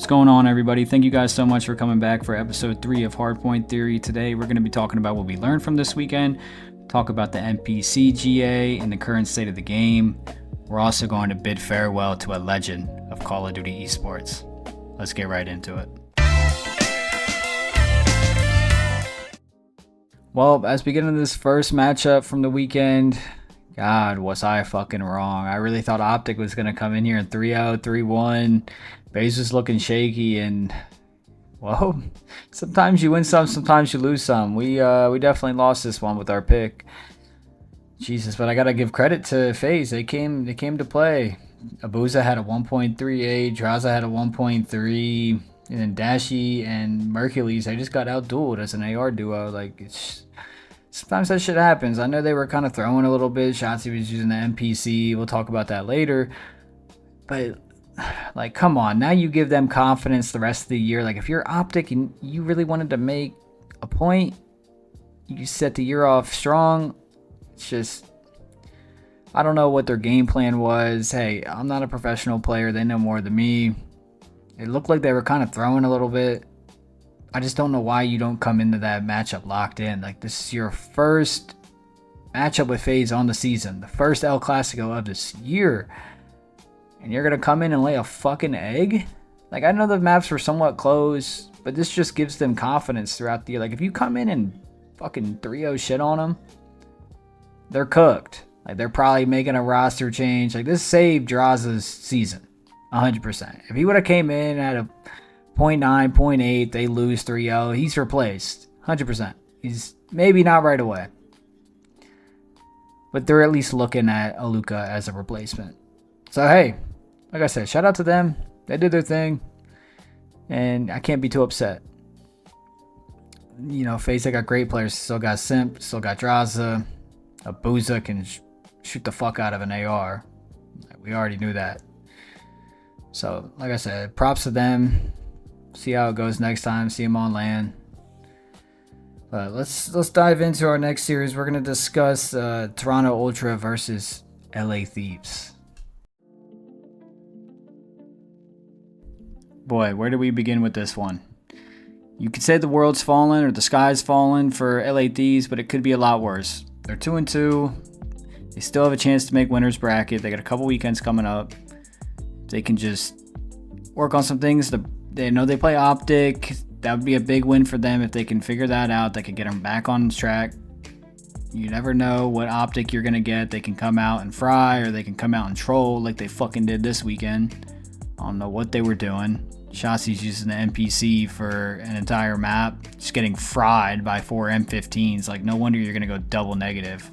going on, everybody? Thank you guys so much for coming back for episode 3 of HardPoint Theory. Today we're going to be talking about what we learned from this weekend, talk about the NPC GA and the current state of the game. We're also going to bid farewell to a legend of Call of Duty esports. Let's get right into it. Well, as we get into this first matchup from the weekend, God, was I fucking wrong. I really thought OpTic was going to come in here in 3-0, 3-1. FaZe was looking shaky, and, well, sometimes you win some, sometimes you lose some. We definitely lost this one with our pick. Jesus, but I got to give credit to FaZe. They came to play. Abuza had a 1.38, Draza had a 1.3, and then Dashi and Mercules, they just got outdueled as an AR duo. Like, it's sometimes that shit happens. I know they were kind of throwing a little bit. Shotzi was using the NPC. We'll talk about that later. But, like, come on. Now you give them confidence the rest of the year. Like, if you're OpTic and you really wanted to make a point, you set the year off strong. It's just, I don't know what their game plan was. Hey, I'm not a professional player. They know more than me. It looked like they were kind of throwing a little bit. I just don't know why you don't come into that matchup locked in. Like, this is your first matchup with FaZe on the season. The first El Clasico of this year. And you're going to come in and lay a fucking egg? Like, I know the maps were somewhat close, but this just gives them confidence throughout the year. Like, if you come in and fucking 3-0 shit on them, they're cooked. Like, they're probably making a roster change. Like, this saved Draza's season. 100%. If he would have came in at a 0.9, 0.8, they lose 3-0, he's replaced. 100%. He's maybe not right away. But they're at least looking at Aluka as a replacement. So, hey, like I said, shout out to them. They did their thing. And I can't be too upset. You know, FaZe, they got great players. Still got Simp, still got Draza. Abuza can shoot the fuck out of an AR. We already knew that. So, like I said, props to them. See how it goes next time. See them on land. But let's dive into our next series. We're going to discuss Toronto Ultra versus LA Thieves. Boy, where do we begin with this one? You could say the world's fallen or the sky's fallen for LA Thieves, but it could be a lot worse. They're 2-2. They still have a chance to make winner's bracket. They got a couple weekends coming up. They can just work on some things. They know they play OpTic. That would be a big win for them if they can figure that out. They could get them back on track. You never know what OpTic you're going to get. They can come out and fry, or they can come out and troll like they fucking did this weekend. I don't know what they were doing. Shotzi's using the NPC for an entire map, just getting fried by 4 M15s. Like, no wonder you're going to go double negative.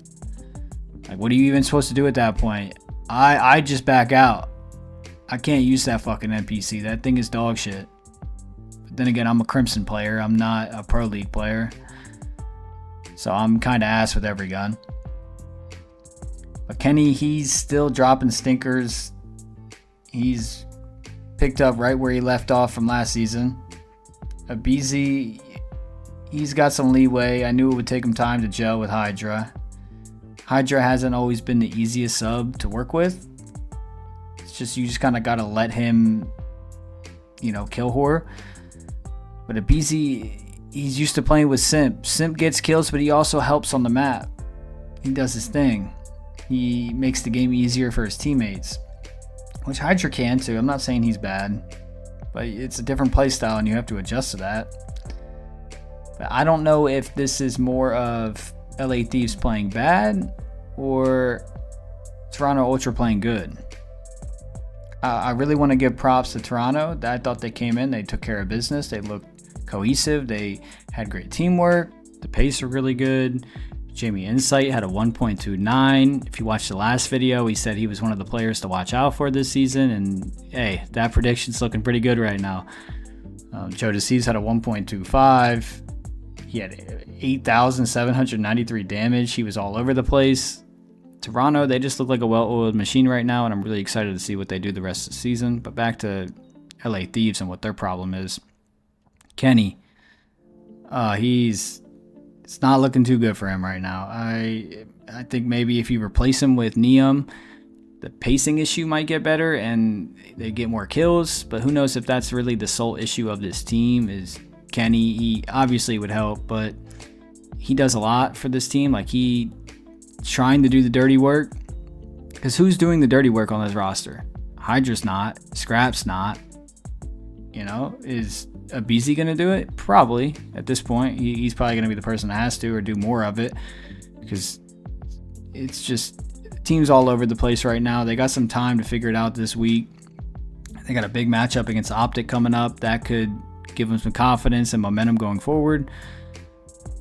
Like, what are you even supposed to do at that point? I just back out. I can't use that fucking NPC. That thing is dog shit. But then again, I'm a Crimson player. I'm not a Pro League player. So I'm kind of ass with every gun. But Kenny, he's still dropping stinkers. He's picked up right where he left off from last season. BZ, he's got some leeway. I knew it would take him time to gel with Hydra. Hydra hasn't always been the easiest sub to work with. It's just, you just kind of got to let him, you know, kill whore. But BZ, he's used to playing with Simp. Simp gets kills, but he also helps on the map. He does his thing. He makes the game easier for his teammates. Which Hydra can too. I'm not saying he's bad, but it's a different playstyle and you have to adjust to that. But I don't know if this is more of LA Thieves playing bad or Toronto Ultra playing good. I really want to give props to Toronto. I thought they came in, they took care of business, they looked cohesive, they had great teamwork, the pace were really good. Jamie Insight had a 1.29. If you watched the last video, he said he was one of the players to watch out for this season. And hey, that prediction's looking pretty good right now. Joe DeCease had a 1.25. He had 8,793 damage. He was all over the place. Toronto, they just look like a well-oiled machine right now, and I'm really excited to see what they do the rest of the season. But back to LA Thieves and what their problem is. Kenny, it's not looking too good for him right now. I think maybe if you replace him with Neum, the pacing issue might get better and they get more kills, but who knows if that's really the sole issue of this team. Is Kenny, he obviously would help, but he does a lot for this team. Like, he trying to do the dirty work, because who's doing the dirty work on this roster? Hydra's not, Scrap's not, is Abizi gonna do it? Probably. At this point, he's probably gonna be the person that has to, or do more of it, because it's just teams all over the place right now. They got some time to figure it out this week. They got a big matchup against OpTic coming up that could give them some confidence and momentum going forward.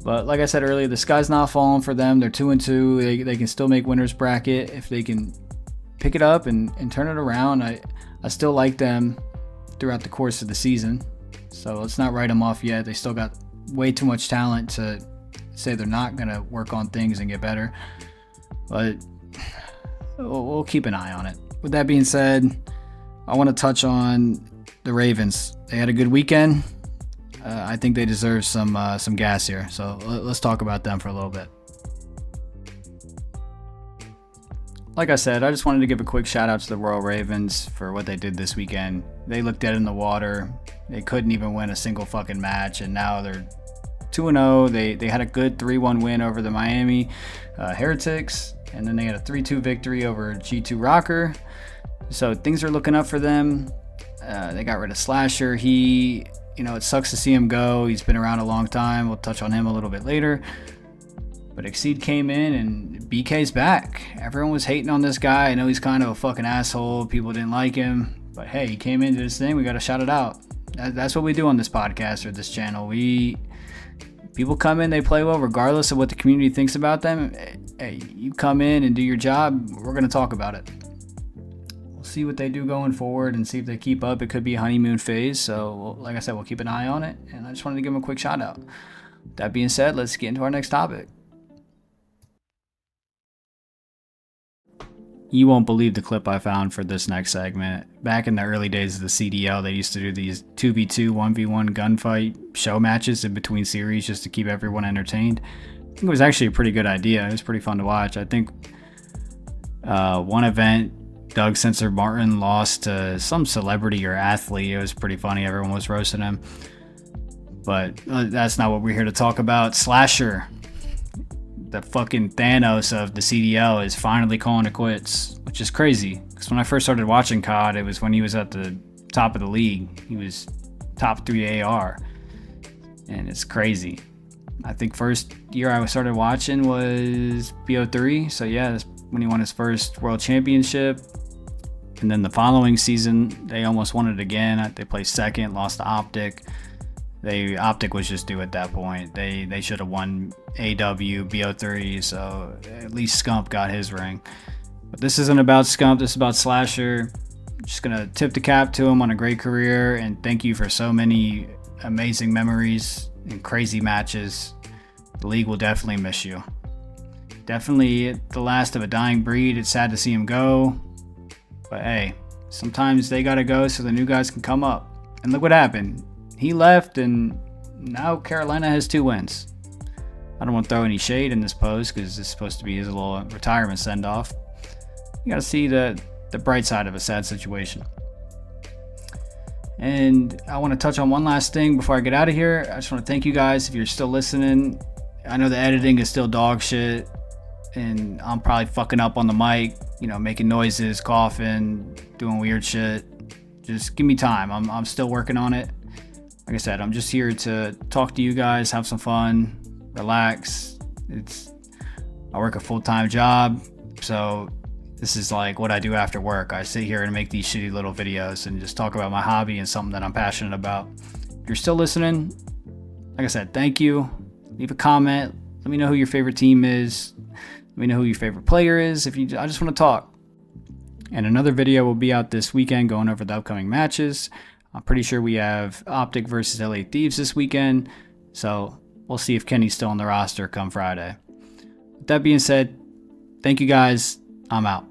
But like I said earlier, the sky's not falling for them. They're 2-2. They can still make winners bracket if they can pick it up and turn it around. I still like them throughout the course of the season, so let's not write them off yet. They still got way too much talent to say they're not going to work on things and get better. But we'll keep an eye on it. With that being said, I want to touch on the Ravens. They had a good weekend. I think they deserve some gas here. So let's talk about them for a little bit. Like I said, I just wanted to give a quick shout out to the Royal Ravens for what they did this weekend. They looked dead in the water. They couldn't even win a single fucking match, and now they're 2-0. They had a good 3-1 win over the Miami Heretics, and then they had a 3-2 victory over G2 Rocker. So things are looking up for them. They got rid of Slasher. It sucks to see him go. He's been around a long time. We'll touch on him a little bit later. But Exceed came in and BK's back. Everyone was hating on this guy. I know he's kind of a fucking asshole. People didn't like him. But hey, he came into this thing. We got to shout it out. That's what we do on this podcast or this channel. People come in, they play well regardless of what the community thinks about them. Hey, you come in and do your job, we're going to talk about it. We'll see what they do going forward and see if they keep up. It could be a honeymoon phase. So, like I said, we'll keep an eye on it. And I just wanted to give them a quick shout out. That being said, let's get into our next topic. You won't believe the clip I found for this next segment. Back in the early days of the CDL, they used to do these 2v2, 1v1 gunfight show matches in between series just to keep everyone entertained. I think it was actually a pretty good idea. It was pretty fun to watch. I think one event, Doug Sensor Martin lost to some celebrity or athlete. It was pretty funny. Everyone was roasting him. But that's not what we're here to talk about. Slasher, the fucking Thanos of the CDL, is finally calling it quits, which is crazy. Because when I first started watching COD, it was when he was at the top of the league. He was top 3 AR, and it's crazy. I think first year I started watching was BO3, so yeah, that's when he won his first world championship. And then the following season, they almost won it again. They placed second, lost to OpTic. OpTic was just due at that point. They should have won AW, BO3, so at least Scump got his ring. But this isn't about Scump, this is about Slasher. Just gonna tip the cap to him on a great career, and thank you for so many amazing memories and crazy matches. The league will definitely miss you. Definitely the last of a dying breed. It's sad to see him go, but hey, sometimes they gotta go so the new guys can come up. And look what happened. He left, and now Carolina has 2 wins. I don't want to throw any shade in this post because this is supposed to be his little retirement send-off. You got to see the bright side of a sad situation. And I want to touch on one last thing before I get out of here. I just want to thank you guys if you're still listening. I know the editing is still dog shit, and I'm probably fucking up on the mic, making noises, coughing, doing weird shit. Just give me time. I'm still working on it. Like I said, I'm just here to talk to you guys, have some fun, relax. I work a full-time job, so this is like what I do after work. I sit here and make these shitty little videos and just talk about my hobby and something that I'm passionate about. If you're still listening, like I said, thank you. Leave a comment. Let me know who your favorite team is. Let me know who your favorite player is. I just want to talk. And another video will be out this weekend going over the upcoming matches. I'm pretty sure we have OpTic versus LA Thieves this weekend, so we'll see if Kenny's still on the roster come Friday. With that being said, thank you guys. I'm out.